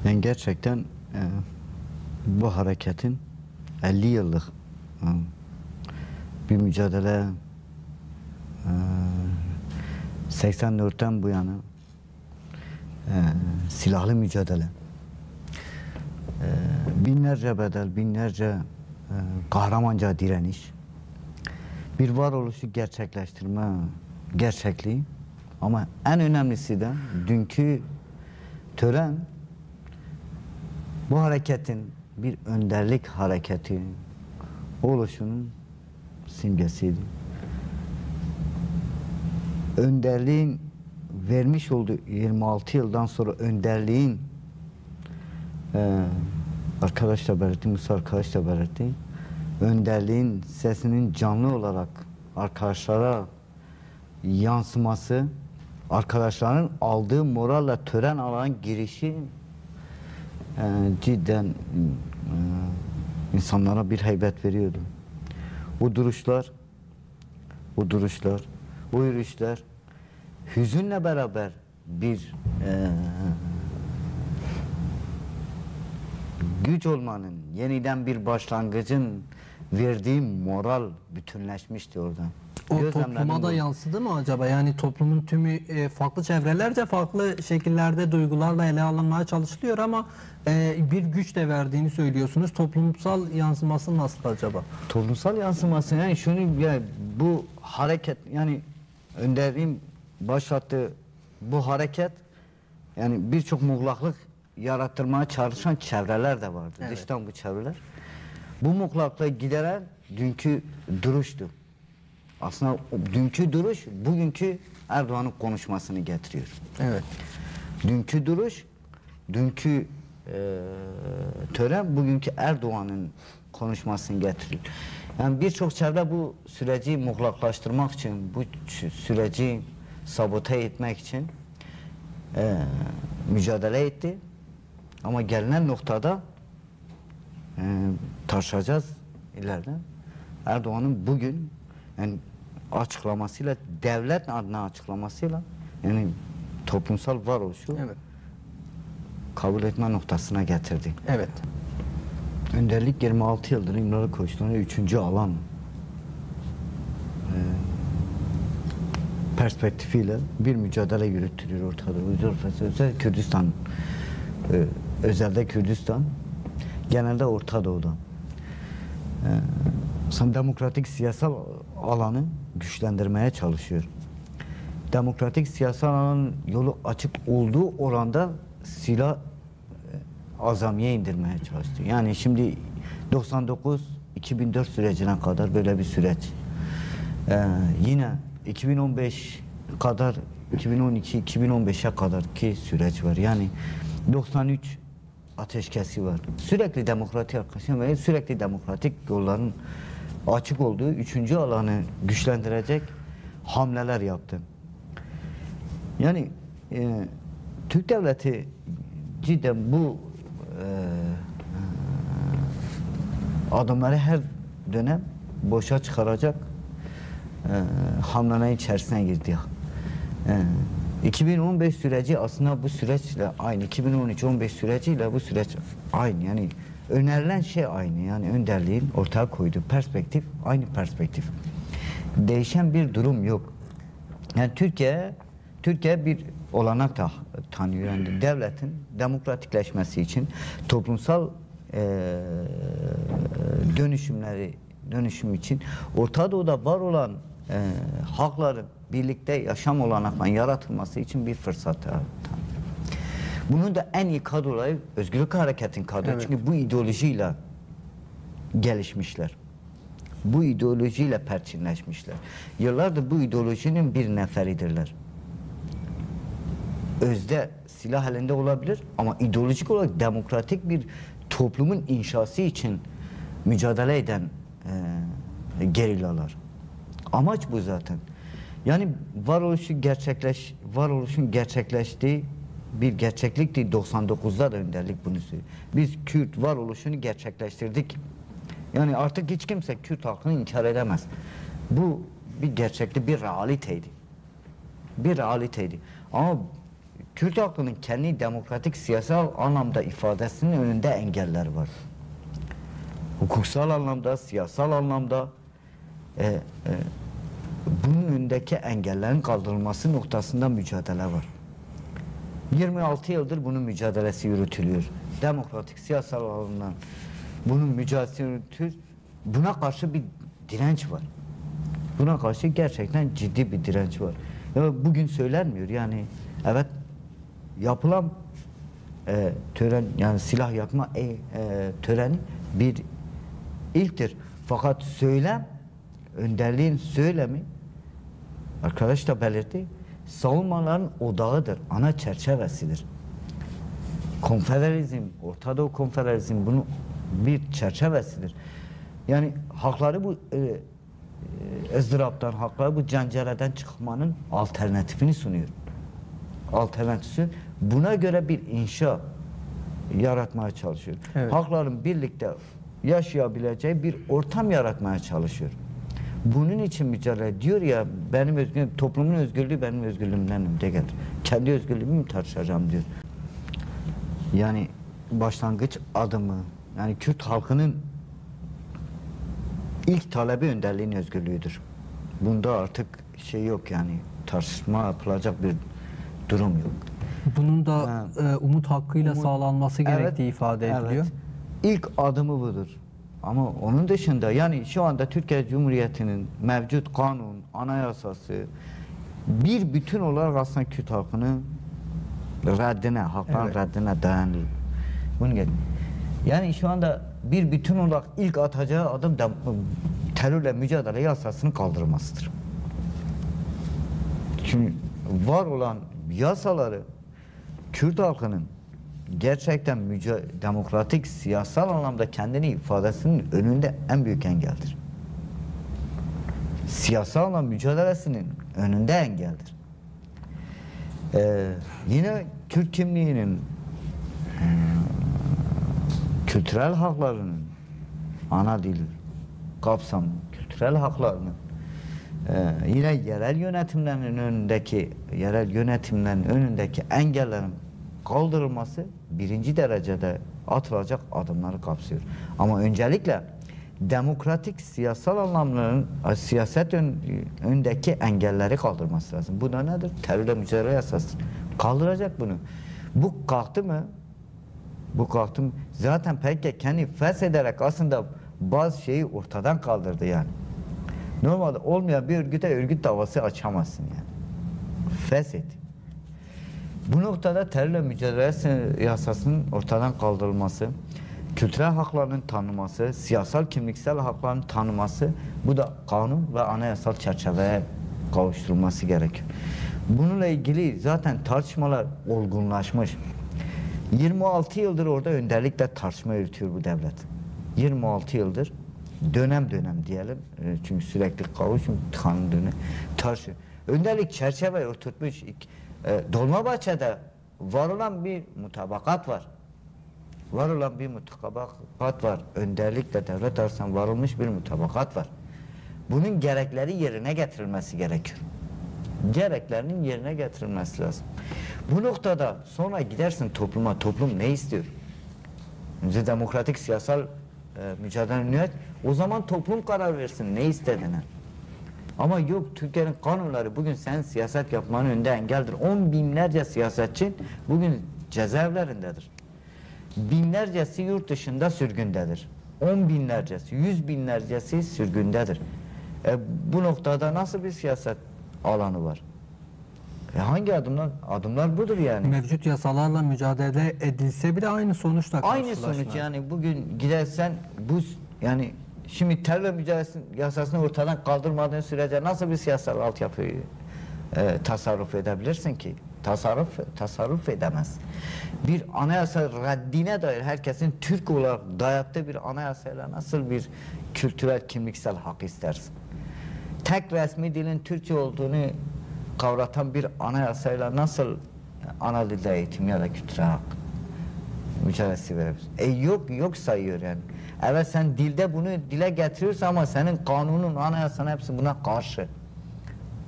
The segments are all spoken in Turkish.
Yani gerçekten bu hareketin 50 yıllık bir mücadele, 84'ten bu yana silahlı mücadele, binlerce bedel, binlerce kahramanca direniş, bir varoluşu gerçekleştirme gerçekliği, ama en önemlisi de dünkü tören bu hareketin bir önderlik hareketi oluşunun simgesiydi. Önderliğin vermiş olduğu 26 yıldan sonra önderliğin arkadaş da belirtti, Musa arkadaş da belirtti, önderliğin sesinin canlı olarak arkadaşlara yansıması, arkadaşların aldığı moralle tören alan girişi cidden insanlara bir heybet veriyordu. O duruşlar, o yürüyüşler hüzünle beraber bir güç olmanın, yeniden bir başlangıcın verdiği moral bütünleşmişti orada. O topluma da yansıdı mı acaba? Yani toplumun tümü farklı çevrelerce farklı şekillerde duygularla ele alınmaya çalışılıyor ama bir güç de verdiğini söylüyorsunuz. Toplumsal yansıması nasıl acaba? Toplumsal yansıması yani şunu, yani bu hareket, yani önderliğin başlattığı bu hareket, yani birçok muğlaklık yarattırmaya çalışan çevreler de vardı. Evet. Dıştan bu çevreler. Bu muğlaklığı gideren dünkü duruştu. Aslında dünkü duruş bugünkü Erdoğan'ın konuşmasını getiriyor. Evet. Dünkü duruş, dünkü tören bugünkü Erdoğan'ın konuşmasını getiriyor. Yani birçok çevre bu süreci muğlaklaştırmak için, bu süreci sabote etmek için mücadele etti. Ama gelinen noktada tartışacağız ileride. Erdoğan'ın bugün yani açıklamasıyla, devlet adına açıklamasıyla, yani toplumsal varoluşu kabul etme noktasına getirdi. Evet. Önderlik 26 yıldır İmralı Koçluğu'nun 3. alan perspektifiyle bir mücadele yürütülüyor ortada. Özel Kürdistan, özelde Kürdistan, genelde Orta Doğu'da. Demokratik siyasal alanı güçlendirmeye çalışıyor. Demokratik siyasal alanın yolu açık olduğu oranda silah azamiye indirmeye çalıştı. Yani şimdi 99-2004 sürecine kadar böyle bir süreç. Yine 2015 kadar, 2012-2015'e kadar ki süreç var. Yani 93 ateşkesi var. Sürekli demokratik yaklaşım ve sürekli demokratik yolların açık olduğu 3. alanı güçlendirecek hamleler yaptı. Yani Türk devleti cidden bu adımları her dönem boşa çıkaracak hamlenin içerisine girdi. 2015 süreci aslında bu süreçle aynı. 2013-15 süreciyle bu süreç aynı. Yani önerilen şey aynı. Yani önderliğin ortaya koyduğu perspektif aynı perspektif. Değişen bir durum yok. Yani Türkiye bir olanak da tanıyor. Yani devletin demokratikleşmesi için toplumsal dönüşüm için Orta Doğu'da var olan halkların birlikte yaşam olanaklarının yaratılması için bir fırsat tanıyor. Bunun da en iyi kadroları Özgürlük Hareketi'nin kadrosu. Evet. Çünkü bu ideolojiyle gelişmişler. Bu ideolojiyle perçinleşmişler. Yıllardır bu ideolojinin bir neferidirler. Özde silah elinde olabilir ama ideolojik olarak demokratik bir toplumun inşası için mücadele eden gerillalar. Amaç bu zaten. Yani varoluşun gerçekleştiği bir gerçeklikti. 99'da da önderlik bunu söylüyor. Biz Kürt varoluşunu gerçekleştirdik. Yani artık hiç kimse Kürt halkını inkar edemez. Bu bir gerçekti, bir realiteydi. Bir realiteydi. Ama Kürt halkının kendi demokratik siyasal anlamda ifadesinin önünde engeller var. Hukuksal anlamda, siyasal anlamda bunun önündeki engellerin kaldırılması noktasında mücadele var. 26 yıldır bunun mücadelesi yürütülüyor. Demokratik siyasal alandan bunun mücadelesi yürütülüyor. Buna karşı bir direnç var. Buna karşı gerçekten ciddi bir direnç var. Ya bugün söylenmiyor yani. Evet, yapılan tören, yani silah yakma töreni bir ilktir. Fakat söylem, önderliğin söylemi, arkadaş da belirtti, savunmaların odağıdır, ana çerçevesidir. Konfederalizm, Orta Doğu konfederalizm bunun bir çerçevesidir. Yani hakları bu ızdıraptan, hakları bu cencereden çıkmanın alternatifini sunuyor. Alternatifi buna göre bir inşa yaratmaya çalışıyor. Evet. Halkların birlikte yaşayabileceği bir ortam yaratmaya çalışıyor. Bunun için mücadele diyor ya, benim özgürlüğüm, toplumun özgürlüğü benim özgürlüğümden önde gelir. Kendi özgürlüğümü mü tartışacağım diyor. Yani başlangıç adımı, yani Kürt halkının ilk talebi önderliğin özgürlüğüdür. Bunda artık şey yok yani, tartışma yapılacak bir durum yok. Bunun da umut hakkıyla sağlanması gerektiği ifade ediliyor. Evet. İlk adımı budur. Ama onun dışında yani şu anda Türkiye Cumhuriyeti'nin mevcut kanun, anayasası bir bütün olarak aslında Kürt halkını reddine, hakların reddine dayanıyor. Bunu gelin. Yani şu anda bir bütün olarak ilk atacağı adım terörle mücadele yasasının kaldırılmasıdır. Çünkü var olan yasaları Kürt halkının gerçekten demokratik, siyasal anlamda kendini ifadesinin önünde en büyük engeldir. Siyasal anlamda mücadelesinin önünde engeldir. Yine Kürt kimliğinin, kültürel haklarının, ana dili kapsamı, kültürel haklarının, yine yerel yönetimlerin önündeki engellerin kaldırılması birinci derecede atılacak adımları kapsıyor. Ama öncelikle demokratik siyasal anlamların siyaset önündeki engelleri kaldırması lazım. Bu da nedir? Terörle mücadele yasası. Kaldıracak bunu. Bu kalktı mı? Bu kalktı mı? Zaten PKK kendi feshederek aslında bazı şeyi ortadan kaldırdı yani. Normalde olmayan bir örgüte örgüt davası açamazsın yani. Feshet. Bu noktada terörle mücadele yasasının ortadan kaldırılması, kültürel haklarının tanınması, siyasal kimliksel hakların tanınması, bu da kanun ve anayasal çerçeveye kavuşturulması gerekiyor. Bununla ilgili zaten tartışmalar olgunlaşmış. 26 yıldır orada önderlikle tartışma yürütüyor bu devlet. 26 yıldır dönem dönem diyelim. Çünkü sürekli kavuşum kanunu tartışıyor. Önderlik çerçeveye oturtmuş. Dolmabahçe'de var olan bir mutabakat var. Var olan bir mutabakat var. Önderlikle devlet arasında varılmış bir mutabakat var. Bunun gerekleri yerine getirilmesi gerekiyor. Gereklerinin yerine getirilmesi lazım. Bu noktada sonra gidersin topluma. Toplum ne istiyor? Önce demokratik siyasal mücadele niyet. O zaman toplum karar versin ne istediğine. Ama yok, Türkiye'nin kanunları bugün sen siyaset yapmanın önünde engeldir. 10 binlerce siyasetçi bugün cezaevlerindedir. Binlercesi yurt dışında sürgündedir. 10 binlercesi, 100 binlercesi sürgündedir. Bu noktada nasıl bir siyaset alanı var? Hangi adımlar? Adımlar budur yani. Mevcut yasalarla mücadele edilse bile aynı sonuçla karşılaşma. Aynı sonuç yani bugün gidersen bu yani şimdi terörle mücadele yasasını ortadan kaldırmadığın sürece nasıl bir siyasal altyapıyı tasarruf edebilirsin ki? Tasarruf edemez. Bir anayasa reddine dair herkesin Türk olarak dayattığı bir anayasayla nasıl bir kültürel kimliksel hak istersin? Tek resmi dilin Türkçe olduğunu kavratan bir anayasayla nasıl ana dilde eğitim ya da kültürel hak mücadelesi verebilirsin? Yok sayıyor yani. Evet sen dilde bunu dile getiriyorsun ama senin kanunun, anayasan hepsi buna karşı.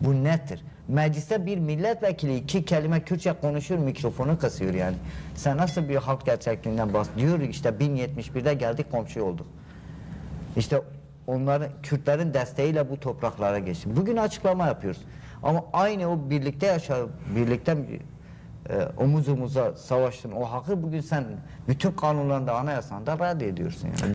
Bu nettir. Mecliste bir milletvekili 2 kelime Kürtçe konuşuyor, mikrofonu kasıyor yani. Sen nasıl bir halk gerçekliğinden bahsediyor? İşte 1071'de geldik, komşu olduk. İşte onların, Kürtlerin desteğiyle bu topraklara geçti. Bugün açıklama yapıyoruz. Ama aynı o birlikte birlikte omuz omuza savaştın o hakkı bugün sen bütün kanunlarında, anayasanda reddediyorsun yani.